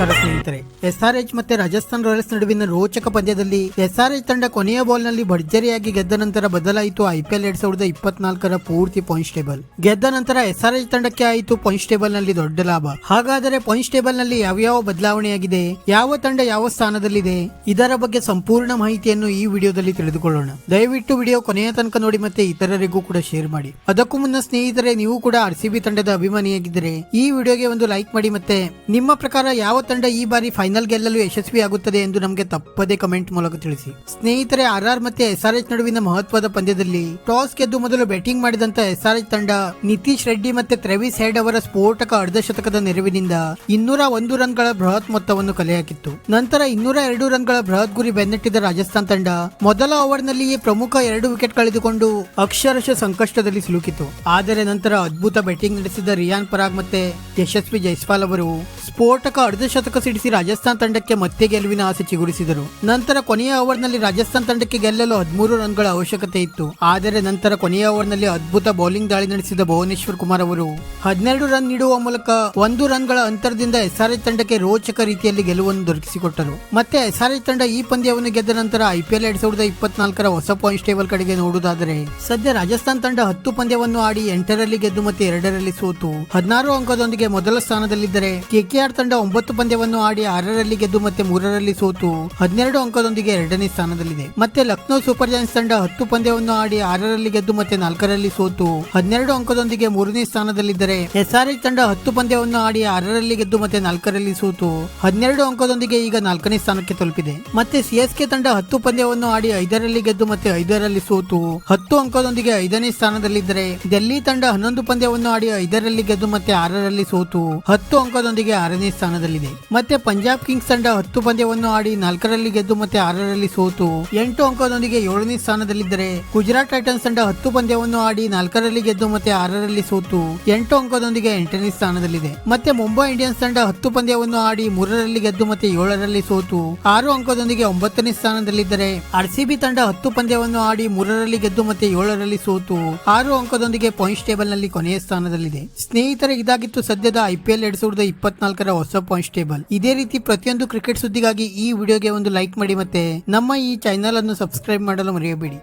ನಮಸ್ಕಾರ ಸ್ನೇಹಿತರೆ. ಎಸ್ಆರ್ಎಚ್ ಮತ್ತೆ ರಾಜಸ್ಥಾನ್ ರಾಯಲ್ಸ್ ನಡುವಿನ ರೋಚಕ ಪಂದ್ಯದಲ್ಲಿ ಎಸ್ಆರ್ಎಚ್ ತಂಡ ಕೊನೆಯ ಬಾಲ್ ನಲ್ಲಿ ಭರ್ಜರಿಯಾಗಿ ಗೆದ್ದ ನಂತರ ಬದಲಾಯಿತು ಐಪಿಎಲ್ 2024ರ ಪೂರ್ತಿ ಪಾಯಿಂಟ್ಸ್ ಟೇಬಲ್. ಗೆದ್ದ ನಂತರ ಎಸ್ಆರ್ಎಚ್ ತಂಡಕ್ಕೆ ಆಯಿತು ಪಾಯಿಂಟ್ಸ್ ಟೇಬಲ್ ನಲ್ಲಿ ದೊಡ್ಡ ಲಾಭ. ಹಾಗಾದರೆ ಪಾಯಿಂಟ್ಸ್ ಟೇಬಲ್ ನಲ್ಲಿ ಯಾವ ಬದಲಾವಣೆಯಾಗಿದೆ, ಯಾವ ತಂಡ ಯಾವ ಸ್ಥಾನದಲ್ಲಿದೆ, ಇದರ ಬಗ್ಗೆ ಸಂಪೂರ್ಣ ಮಾಹಿತಿಯನ್ನು ಈ ವಿಡಿಯೋದಲ್ಲಿ ತಿಳಿದುಕೊಳ್ಳೋಣ. ದಯವಿಟ್ಟು ವಿಡಿಯೋ ಕೊನೆಯ ತನಕ ನೋಡಿ ಮತ್ತೆ ಇತರರಿಗೂ ಕೂಡ ಶೇರ್ ಮಾಡಿ. ಅದಕ್ಕೂ ಮುನ್ನ ಸ್ನೇಹಿತರೆ, ನೀವು ಕೂಡ ಆರ್ಸಿಬಿ ತಂಡದ ಅಭಿಮಾನಿಯಾಗಿದ್ದರೆ ಈ ವಿಡಿಯೋಗೆ ಒಂದು ಲೈಕ್ ಮಾಡಿ. ಮತ್ತೆ ನಿಮ್ಮ ಪ್ರಕಾರ ಯಾವ ತಂಡ ಈ ಬಾರಿ ಫೈನಲ್ ಗೆಲ್ಲಲು ಯಶಸ್ವಿಯಾಗುತ್ತದೆ ಎಂದು ನಮಗೆ ತಪ್ಪದೇ ಕಮೆಂಟ್ ಮೂಲಕ ತಿಳಿಸಿ. ಸ್ನೇಹಿತರೆ, ಆರ್ಆರ್ ಮತ್ತೆ ಎಸ್ಆರ್ಎಚ್ ನಡುವಿನ ಮಹತ್ವದ ಪಂದ್ಯದಲ್ಲಿ ಟಾಸ್ ಗೆದ್ದು ಮೊದಲು ಬ್ಯಾಟಿಂಗ್ ಮಾಡಿದಂತ ಎಸ್ಆರ್ಎಚ್ ತಂಡ ನಿತೀಶ್ ರೆಡ್ಡಿ ಮತ್ತೆ ಟ್ರೆವಿಸ್ ಹೆಡ್ ಅವರ ಸ್ಫೋಟಕ ಅರ್ಧಶತಕದ ನೆರವಿನಿಂದ 201 ರನ್ಗಳ ಬೃಹತ್ ಮೊತ್ತವನ್ನು ಕಲೆ ಹಾಕಿತ್ತು. ನಂತರ 202 ರನ್ಗಳ ಬೃಹತ್ ಗುರಿ ಬೆನ್ನಟ್ಟಿದ ರಾಜಸ್ಥಾನ್ ತಂಡ ಮೊದಲ ಓವರ್ನಲ್ಲಿಯೇ ಪ್ರಮುಖ 2 ವಿಕೆಟ್ ಕಳೆದುಕೊಂಡು ಅಕ್ಷರಶಃ ಸಂಕಷ್ಟದಲ್ಲಿ ಸಿಲುಕಿತು. ಆದರೆ ನಂತರ ಅದ್ಭುತ ಬ್ಯಾಟಿಂಗ್ ನಡೆಸಿದ ರಿಯಾನ್ ಪರಾಗ್ ಮತ್ತೆ ಯಶಸ್ವಿ ಜೈಸ್ವಾಲ್ ಅವರು ಸ್ಫೋಟಕ ಅರ್ಧಶತಕ ಸಿಡಿಸಿ ರಾಜಸ್ಥಾನ್ ತಂಡಕ್ಕೆ ಮತ್ತೆ ಗೆಲುವಿನ ಆಸೆ ಚಿಗುರಿಸಿದರು. ನಂತರ ಕೊನೆಯ ಓವರ್ನಲ್ಲಿ ರಾಜಸ್ಥಾನ್ ತಂಡಕ್ಕೆ ಗೆಲ್ಲಲು 13 ರನ್ಗಳ ಅವಶ್ಯಕತೆ ಇತ್ತು. ಆದರೆ ನಂತರ ಕೊನೆಯ ಓವರ್ನಲ್ಲಿ ಅದ್ಭುತ ಬೌಲಿಂಗ್ ದಾಳಿ ನಡೆಸಿದ ಭುವನೇಶ್ವರ್ ಕುಮಾರ್ ಅವರು 12 ರನ್ ನೀಡುವ ಮೂಲಕ 1 ರನ್ಗಳ ಅಂತರದಿಂದ ಎಸ್ಆರ್ಎಚ್ ತಂಡಕ್ಕೆ ರೋಚಕ ರೀತಿಯಲ್ಲಿ ಗೆಲುವನ್ನು ದೊರಕಿಸಿಕೊಟ್ಟರು. ಮತ್ತೆ ಎಸ್ಆರ್ಎಚ್ ತಂಡ ಈ ಪಂದ್ಯವನ್ನು ಗೆದ್ದ ನಂತರ ಐಪಿಎಲ್ 2024ರ ಹೊಸ ಪಾಯಿಂಟ್ಸ್ ಟೇಬಲ್ ಕಡೆಗೆ ನೋಡುವುದಾದರೆ ಸದ್ಯ ರಾಜಸ್ಥಾನ್ ತಂಡ 10 ಪಂದ್ಯವನ್ನು ಆಡಿ 8ರಲ್ಲಿ ಗೆದ್ದು ಮತ್ತೆ 2ರಲ್ಲಿ ಸೋತು 16 ಅಂಕದೊಂದಿಗೆ ಮೊದಲ ಸ್ಥಾನದಲ್ಲಿದ್ದರೆ ಕೆಕೆಆರ್ ತಂಡ 9 ಪಂದ್ಯವನ್ನು ಆಡಿ 6ರಲ್ಲಿ ಗೆದ್ದು ಮತ್ತೆ 3ರಲ್ಲಿ ಸೋತು 12 ಅಂಕದೊಂದಿಗೆ 2ನೇ ಸ್ಥಾನದಲ್ಲಿದೆ. ಮತ್ತೆ ಲಕ್ನೋ ಸೂಪರ್ ಜಾಯಿಂಟ್ಸ್ ತಂಡ 10 ಪಂದ್ಯವನ್ನು ಆಡಿ 6ರಲ್ಲಿ ಗೆದ್ದು ಮತ್ತೆ 4ರಲ್ಲಿ ಸೋತು 12 ಅಂಕದೊಂದಿಗೆ 3ನೇ ಸ್ಥಾನದಲ್ಲಿದ್ದರೆ ಎಸ್ಆರ್ಎಚ್ ತಂಡ 10 ಪಂದ್ಯವನ್ನು ಆಡಿ 6ರಲ್ಲಿ ಗೆದ್ದು ಮತ್ತೆ 4ರಲ್ಲಿ ಸೋತು 12 ಅಂಕದೊಂದಿಗೆ ಈಗ 4ನೇ ಸ್ಥಾನಕ್ಕೆ ತಲುಪಿದೆ. ಮತ್ತೆ ಸಿಎಸ್ಕೆ ತಂಡ 10 ಪಂದ್ಯವನ್ನು ಆಡಿ 5ರಲ್ಲಿ ಗೆದ್ದು ಮತ್ತೆ 5ರಲ್ಲಿ ಸೋತು 10 ಅಂಕದೊಂದಿಗೆ 5ನೇ ಸ್ಥಾನದಲ್ಲಿದ್ದರೆ ಡೆಲ್ಲಿ ತಂಡ 11 ಪಂದ್ಯವನ್ನು ಆಡಿ 5ರಲ್ಲಿ ಗೆದ್ದು ಮತ್ತೆ 6ರಲ್ಲಿ ಸೋತು 10 ಅಂಕದೊಂದಿಗೆ 6ನೇ ಸ್ಥಾನದಲ್ಲಿದೆ. ಮತ್ತೆ ಪಂಜಾಬ್ ಕಿಂಗ್ಸ್ ತಂಡ 10 ಪಂದ್ಯವನ್ನು ಆಡಿ 4ರಲ್ಲಿ ಗೆದ್ದು ಮತ್ತೆ 6ರಲ್ಲಿ ಸೋತು 8 ಅಂಕದೊಂದಿಗೆ 7ನೇ ಸ್ಥಾನದಲ್ಲಿದ್ದರೆ ಗುಜರಾತ್ ಟೈಟನ್ಸ್ ತಂಡ 10 ಪಂದ್ಯವನ್ನು ಆಡಿ 4ರಲ್ಲಿ ಗೆದ್ದು ಮತ್ತೆ 6ರಲ್ಲಿ ಸೋತು 8 ಅಂಕದೊಂದಿಗೆ 8ನೇ ಸ್ಥಾನದಲ್ಲಿದೆ. ಮತ್ತೆ ಮುಂಬೈ ಇಂಡಿಯನ್ಸ್ ತಂಡ 10 ಪಂದ್ಯವನ್ನು ಆಡಿ 3ರಲ್ಲಿ ಗೆದ್ದು ಮತ್ತೆ 7ರಲ್ಲಿ ಸೋತು 6 ಅಂಕದೊಂದಿಗೆ 9ನೇ ಸ್ಥಾನದಲ್ಲಿದ್ದರೆ ಆರ್ಸಿಬಿ ತಂಡ 10 ಪಂದ್ಯವನ್ನು ಆಡಿ 3ರಲ್ಲಿ ಗೆದ್ದು ಮತ್ತೆ 7ರಲ್ಲಿ ಸೋತು 6 ಅಂಕದೊಂದಿಗೆ ಪಾಯಿಂಟ್ಸ್ ಟೇಬಲ್ ನಲ್ಲಿ ಕೊನೆಯ ಸ್ಥಾನದಲ್ಲಿದೆ. ಸ್ನೇಹಿತರೆ, ಇದಾಗಿತ್ತು ಸದ್ಯದ ಐಪಿಎಲ್ 2024ರ ಹೊಸ ಪಾಯಿಂಟ್ಸ್ ಟೇಬಲ್. ಇದೇ ರೀತಿ ಪ್ರತಿಯೊಂದು ಕ್ರಿಕೆಟ್ ಸುದ್ದಿಗಾಗಿ ಈ ವಿಡಿಯೋಗೆ ಒಂದು ಲೈಕ್ ಮಾಡಿ ಮತ್ತೆ ನಮ್ಮ ಈ ಚಾನೆಲ್ ಅನ್ನು ಸಬ್ಸ್ಕ್ರೈಬ್ ಮಾಡಲು ಮರೆಯಬೇಡಿ.